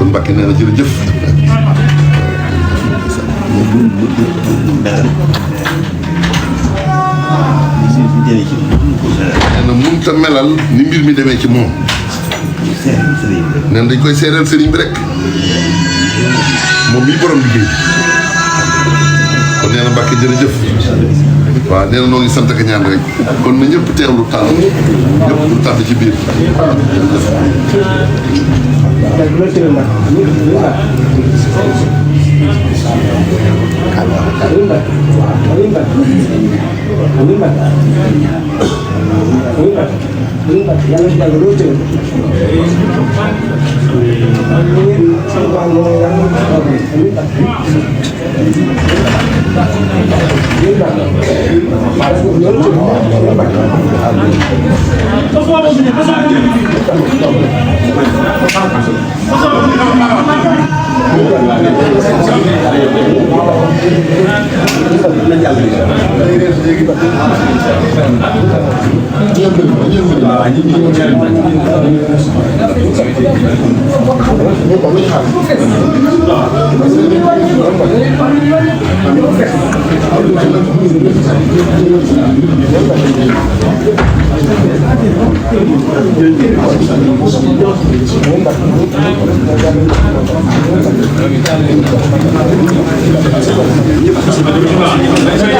kon Mbacke nee na jërëjëf. nee na mënut a melal ni mbir mi demee ci moom. nee na dañ koy seereel sëriñ bi rek moom mii borom liggéey kon nee na Mbacke jërëjëf. waaw nee na noo ngi sant ak ñaan rek kon na ñëpp teewlu tànn ñëpp lu tànn ci biir Thank you.